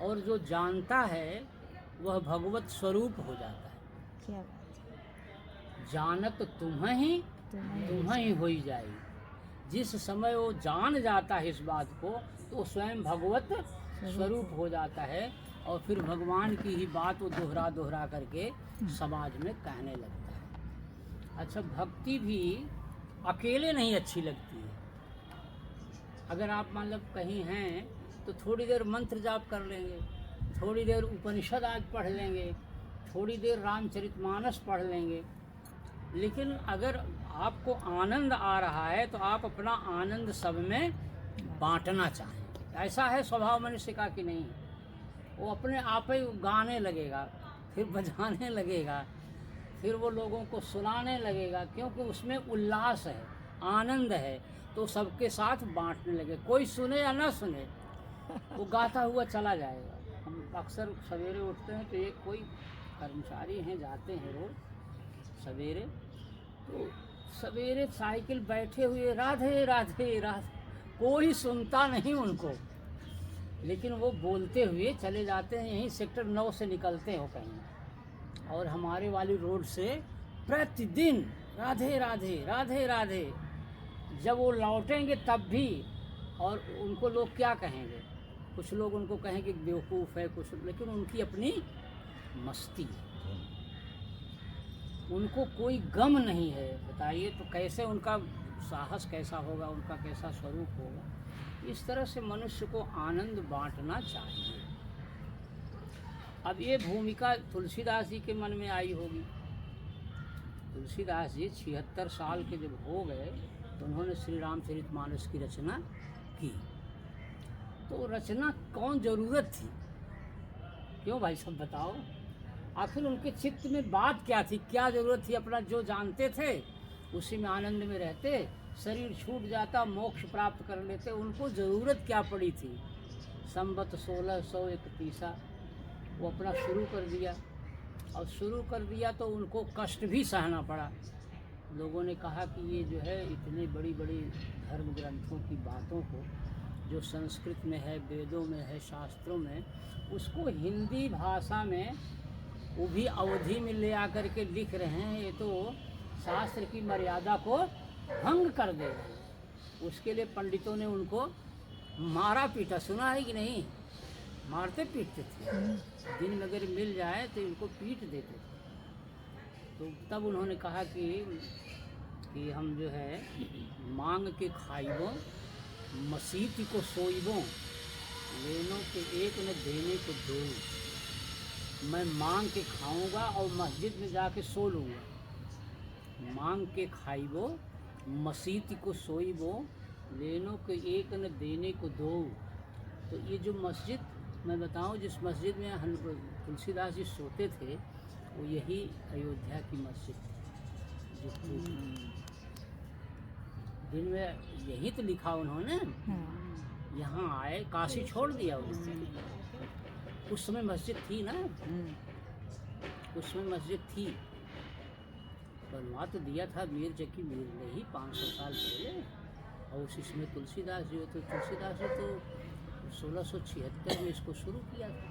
और जो जानता है वह भगवत स्वरूप हो जाता है। क्या बात है। जानत तुम्हें ही होई जाए। जिस समय वो जान जाता है इस बात को तो वो स्वयं भगवत स्वरूप हो जाता है और फिर भगवान की ही बात वो दोहरा दोहरा करके समाज में कहने लगता है। अच्छा, भक्ति भी अकेले नहीं अच्छी लगती है। अगर आप मतलब कहीं हैं तो थोड़ी देर मंत्र जाप कर लेंगे, थोड़ी देर उपनिषद आज पढ़ लेंगे, थोड़ी देर रामचरितमानस पढ़ लेंगे, लेकिन अगर आपको आनंद आ रहा है तो आप अपना आनंद सब में बांटना चाहें। ऐसा है स्वभाव मनुष्य का कि नहीं, वो अपने आप ही गाने लगेगा, फिर बजाने लगेगा, फिर वो लोगों को सुनाने लगेगा, क्योंकि उसमें उल्लास है, आनंद है, तो सबके साथ बांटने लगे। कोई सुने या ना सुने वो गाता हुआ चला जाएगा। हम अक्सर सवेरे उठते हैं तो एक कोई कर्मचारी हैं, जाते हैं रोज सवेरे, तो सवेरे साइकिल बैठे हुए राधे राधे राधे, कोई सुनता नहीं उनको, लेकिन वो बोलते हुए चले जाते हैं। यहीं सेक्टर 9 से निकलते हो कहीं और हमारे वाली रोड से प्रतिदिन राधे राधे राधे राधे। जब वो लौटेंगे तब भी, और उनको लोग क्या कहेंगे, कुछ लोग उनको कहेंगे बेवकूफ़ है कुछ, लेकिन उनकी अपनी मस्ती है, उनको कोई गम नहीं है। बताइए तो कैसे उनका साहस कैसा होगा, उनका कैसा स्वरूप होगा। इस तरह से मनुष्य को आनंद बांटना चाहिए। अब ये भूमिका तुलसीदास जी के मन में आई होगी। तुलसीदास जी 76 साल के जब हो गए तो उन्होंने श्री रामचरितमानस की रचना की। तो रचना कौन ज़रूरत थी, क्यों भाई सब बताओ, आखिर उनके चित्त में बात क्या थी, क्या ज़रूरत थी। अपना जो जानते थे उसी में आनंद में रहते, शरीर छूट जाता, मोक्ष प्राप्त कर लेते, उनको ज़रूरत क्या पड़ी थी। संवत 1631 वो अपना शुरू कर दिया, और शुरू कर दिया तो उनको कष्ट भी सहना पड़ा। लोगों ने कहा कि ये जो है इतने बड़ी बड़ी धर्म ग्रंथों की बातों को जो संस्कृत में है, वेदों में है, शास्त्रों में, उसको हिंदी भाषा में वो भी अवधि में ले आकर के लिख रहे हैं, ये तो शास्त्र की मर्यादा को भंग कर दे रहे हैं। उसके लिए पंडितों ने उनको मारा पीटा, सुना है कि नहीं, मारते पीटते थे। दिन में अगर मिल जाए तो इनको पीट देते थे। तो तब उन्होंने कहा कि हम जो है मांग के खाइबो, मसीती को सोइबो, लेनों के एक न देने को दो। मैं मांग के खाऊंगा और मस्जिद में जाके सो लूँगा। मांग के खाइबो, मसीती को सोइबो, लेनों के एक न देने को दो। तो ये जो मस्जिद मैं बताऊं, जिस मस्जिद में हम तुलसीदास जी सोते थे, वो यही अयोध्या की मस्जिद थी जो दिन में यही तो लिखा उन्होंने। यहाँ आए, काशी छोड़ दिया उन्होंने। उस समय मस्जिद थी ना, उस समय मस्जिद थी, बनवा तो दिया था मीर जकी मीर ने ही 500 साल पहले, और उसी समय तुलसीदास जी तो 1676 में इसको शुरू किया था।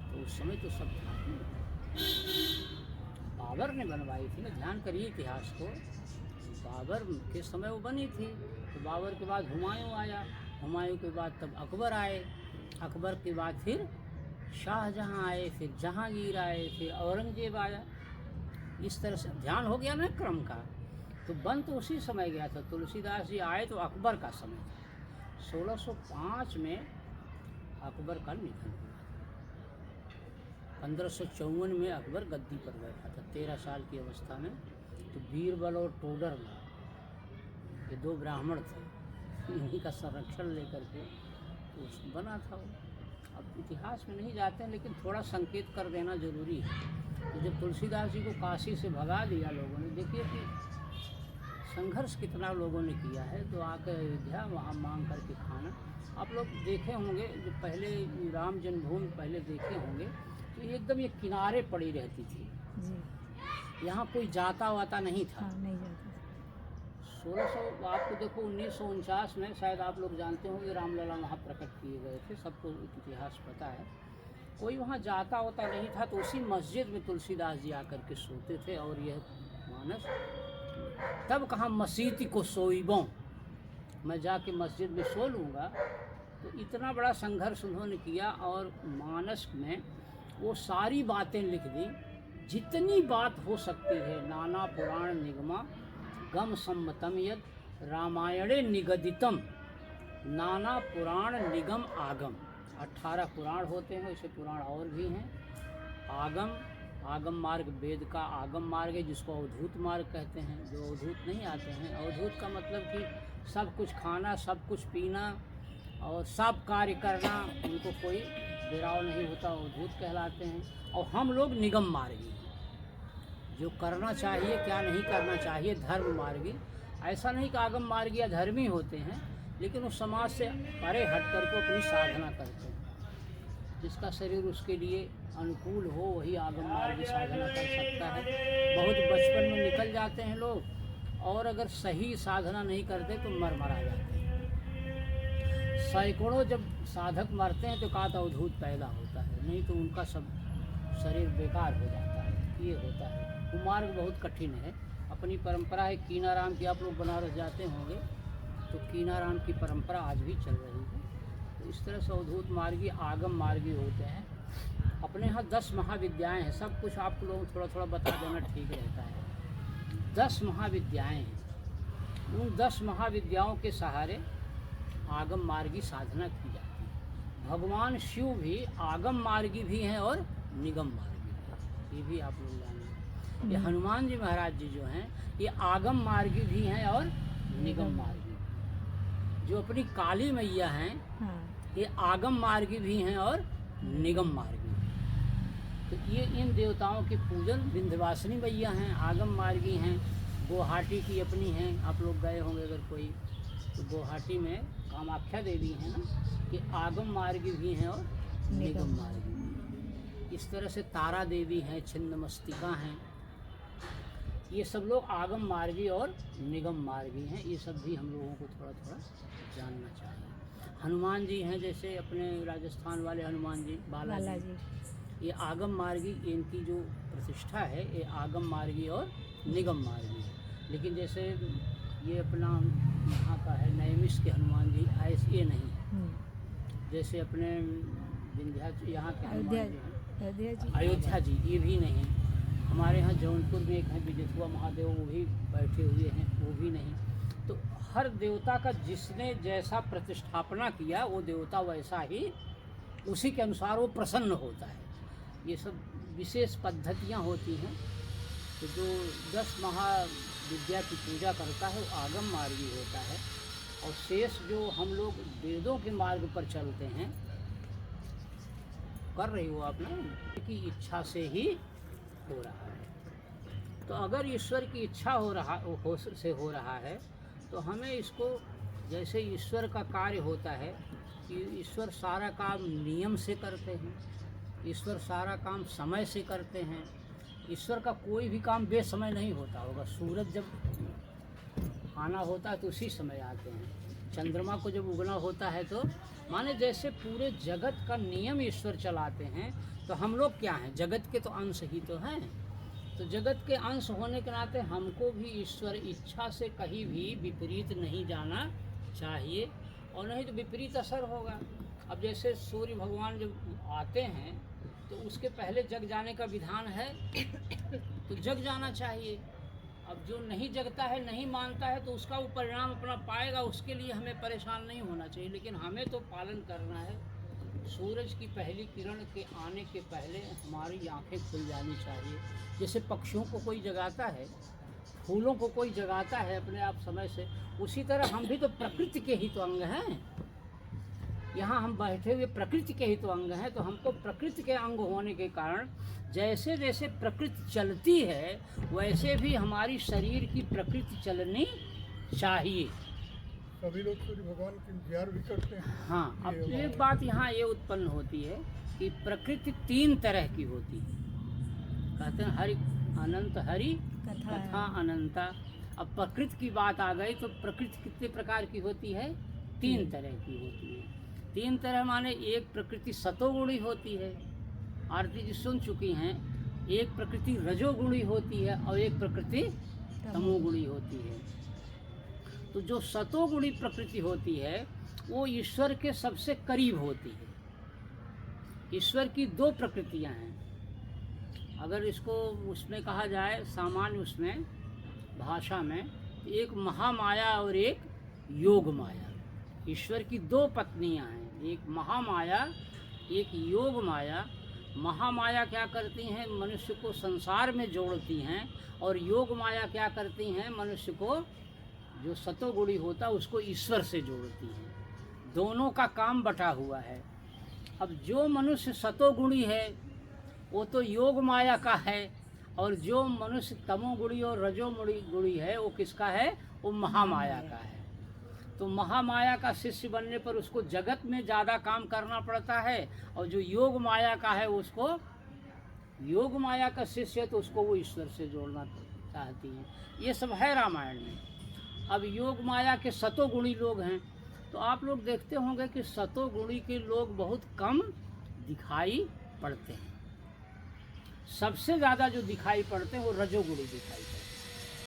तो उस समय तो सब था ही। बाबर ने बनवाई थी ना, ध्यान करिए इतिहास को। बाबर के समय वो बनी थी, तो बाबर के बाद हुमायूं आया, हुमायूं के बाद तब अकबर आए, अकबर के बाद फिर शाहजहां आए, फिर जहांगीर आए, फिर औरंगजेब आया। इस तरह से ध्यान हो गया ना क्रम का। तो बन तो उसी समय गया था। तुलसीदास जी आए तो अकबर का समय था। 1605 में अकबर का निधन हुआ। 1554 में अकबर गद्दी पर बैठा था 13 साल की अवस्था में। तो बीरबल और टोडर ये 2 ब्राह्मण थे, इन्हीं का संरक्षण लेकर के तो बना था वो। अब इतिहास में नहीं जाते हैं, लेकिन थोड़ा संकेत कर देना जरूरी है। तो जब तुलसीदास जी को काशी से भगा दिया लोगों ने, देखिए कि संघर्ष कितना लोगों ने किया है। तो आकर अयोध्या वहाँ मांग करके खाना, आप लोग देखे होंगे जो पहले राम जन्मभूमि पहले देखे होंगे, तो एकदम ये किनारे पड़ी रहती थी, यहाँ कोई जाता वाता नहीं था। नहीं जाता। 1600 आपको देखो 1949 में शायद आप लोग जानते होंगे रामलला वहाँ प्रकट किए गए थे, सबको इतिहास पता है। कोई वहाँ जाता होता नहीं था, तो उसी मस्जिद में तुलसीदास जी आकर के सोते थे। और यह मानस तब कहाँ मसीती को सोईबों, मैं जाके मस्जिद में सो लूँगा। तो इतना बड़ा संघर्ष उन्होंने किया और मानस में वो सारी बातें लिख दी, जितनी बात हो सकती है। नाना पुराण निगमा गम सम्मतम यद रामायणे निगदितम, नाना पुराण निगम आगम। 18 पुराण होते हैं, वैसे पुराण और भी हैं। आगम मार्ग वेद का आगम मार्ग है, जिसको अवधूत मार्ग कहते हैं। जो अवधूत नहीं आते हैं, अवधूत का मतलब कि सब कुछ खाना, सब कुछ पीना और सब कार्य करना, उनको कोई बिराव नहीं होता, अवधूत कहलाते हैं। और हम लोग निगम मार्गी, जो करना चाहिए क्या नहीं करना चाहिए, धर्म मार्गी। ऐसा नहीं कि आगम मार्गी या धर्मी होते हैं, लेकिन वो समाज से परे हट करके अपनी साधना करते हैं। जिसका शरीर उसके लिए अनुकूल हो वही आगम मार्गी साधना कर सकता है। बहुत बचपन में निकल जाते हैं लोग, और अगर सही साधना नहीं करते तो मरा जाते हैं। सैकड़ों जब साधक मरते हैं तो कहा था अवधूत पैदा होता है, नहीं तो उनका सब शरीर बेकार हो जाता है। ये होता है। वो मार्ग बहुत कठिन है। अपनी परंपरा है कीनाराम की, आप लोग बनारस जाते होंगे तो कीनाराम की परंपरा आज भी चल रही है। तो इस तरह से अवधूत मार्गी आगम मार्गी होते हैं। अपने यहाँ 10 महाविद्याएँ हैं। सब कुछ आप लोगों को थोड़ा थोड़ा बता देना ठीक रहता है। 10 महाविद्याएँ हैं। उन 10 महाविद्याओं के सहारे आगम मार्गी साधना की जाती है। भगवान शिव भी आगम मार्गी भी हैं और निगम मार्गी भी हैं। ये भी आप लोग जानेंगे। ये हनुमान जी महाराज जी जो हैं, ये आगम मार्गी भी हैं और निगम मार्गी। जो अपनी काली मैया हैं, ये आगम मार्गी भी हैं और निगम मार्गी। तो ये इन देवताओं के पूजन, विंध्यवासिनी मैया हैं, आगम मार्गी हैं। गुवाहाटी की अपनी हैं, आप लोग गए होंगे अगर कोई, तो गुवाहाटी में कामाख्या देवी हैं ना, ये आगम मार्गी भी हैं और निगम मार्गी भी। इस तरह से तारा देवी हैं, छिन्नमस्तिका हैं, ये सब लोग आगम मार्गी और निगम मार्गी हैं। ये सब भी हम लोगों को थोड़ा थोड़ा जानना चाहिए। हनुमान जी हैं, जैसे अपने राजस्थान वाले हनुमान जी, बालाजी, ये आगम मार्गी, इनकी जो प्रतिष्ठा है ये आगम मार्गी और निगम मार्गी है। लेकिन जैसे ये अपना यहाँ का है नैमिष के हनुमान जी, ऐसे ये नहीं। जैसे अपने विंध्याचल यहाँ के हनुमान जी हैं, अयोध्या जी, ये भी नहीं। हमारे यहाँ जौनपुर में एक है विजयथुआ महादेव, वो भी बैठे हुए हैं, वो भी नहीं। तो हर देवता का जिसने जैसा प्रतिष्ठापना किया, वो देवता वैसा ही उसी के अनुसार वो प्रसन्न होता है। ये सब विशेष पद्धतियाँ होती हैं। तो जो 10 महाविद्या की पूजा करता है वो आगम मार्गी होता है। और शेष जो हम लोग वेदों के मार्ग पर चलते हैं, कर रही हो आप ना, की इच्छा से ही हो रहा है। तो अगर ईश्वर की इच्छा हो रहा है तो हमें इसको, जैसे ईश्वर का कार्य होता है कि ईश्वर सारा काम नियम से करते हैं, ईश्वर सारा काम समय से करते हैं। ईश्वर का कोई भी काम बेसमय नहीं होता होगा। सूरज जब आना होता है तो उसी समय आते हैं, चंद्रमा को जब उगना होता है तो, माने जैसे पूरे जगत का नियम ईश्वर चलाते हैं। तो हम लोग क्या हैं, जगत के तो अंश ही तो हैं। तो जगत के अंश होने के नाते हमको भी ईश्वर इच्छा से कहीं भी विपरीत नहीं जाना चाहिए, और नहीं तो विपरीत असर होगा। अब जैसे सूर्य भगवान जब आते हैं तो उसके पहले जग जाने का विधान है, तो जग जाना चाहिए। अब जो नहीं जगता है, नहीं मानता है, तो उसका वो परिणाम अपना पाएगा, उसके लिए हमें परेशान नहीं होना चाहिए। लेकिन हमें तो पालन करना है। सूरज की पहली किरण के आने के पहले हमारी आंखें खुल जानी चाहिए। जैसे पक्षियों को कोई जगाता है, फूलों को कोई जगाता है अपने आप समय से, उसी तरह हम भी तो प्रकृति के ही तो अंग हैं। यहाँ हम बैठे हुए प्रकृति के ही तो अंग हैं। तो हमको प्रकृति के अंग होने के कारण जैसे जैसे प्रकृति चलती है, वैसे भी हमारी शरीर की प्रकृति चलनी चाहिए। सभी लोग सूर्य भगवान की इंतजार भी करते हैं। हाँ, अब एक बात यहाँ ये उत्पन्न होती है कि प्रकृति 3 तरह की होती है। कहते हैं हरि अनंत, हरि कथा अनंता। अब प्रकृति की बात आ गई तो प्रकृति कितने प्रकार की होती है? 3 तरह की होती है। 3 तरह माने एक प्रकृति सतोगुणी होती है, आरती जी सुन चुकी हैं, एक प्रकृति रजोगुणी होती है और एक प्रकृति तमोगुणी होती है। तो जो सतोगुणी प्रकृति होती है वो ईश्वर के सबसे करीब होती है। ईश्वर की दो प्रकृतियां हैं, अगर इसको उसमें कहा जाए सामान्य उसमें भाषा में, एक महामाया और एक योग माया। ईश्वर की दो पत्नियां हैं, एक महामाया एक योग माया। महामाया क्या करती हैं, मनुष्य को संसार में जोड़ती हैं, और योग माया क्या करती हैं, मनुष्य को जो सतोगुणी होता है उसको ईश्वर से जोड़ती हैं। दोनों का काम बटा हुआ है। अब जो मनुष्य सतोगुणी है वो तो योग माया का है, और जो मनुष्य तमोगुणी और रजोगुणी है वो किसका है, वो महामाया का है। तो महामाया का शिष्य बनने पर उसको जगत में ज़्यादा काम करना पड़ता है, और जो योग माया का है उसको, योग माया का शिष्य है तो उसको वो ईश्वर से जोड़ना चाहती है। ये सब है रामायण में। अब योग माया के सतोगुणी लोग हैं, तो आप लोग देखते होंगे कि सतोगुणी के लोग बहुत कम दिखाई पड़ते हैं। सबसे ज़्यादा जो दिखाई पड़ते हैं वो रजोगुणी दिखाई पड़ते हैं।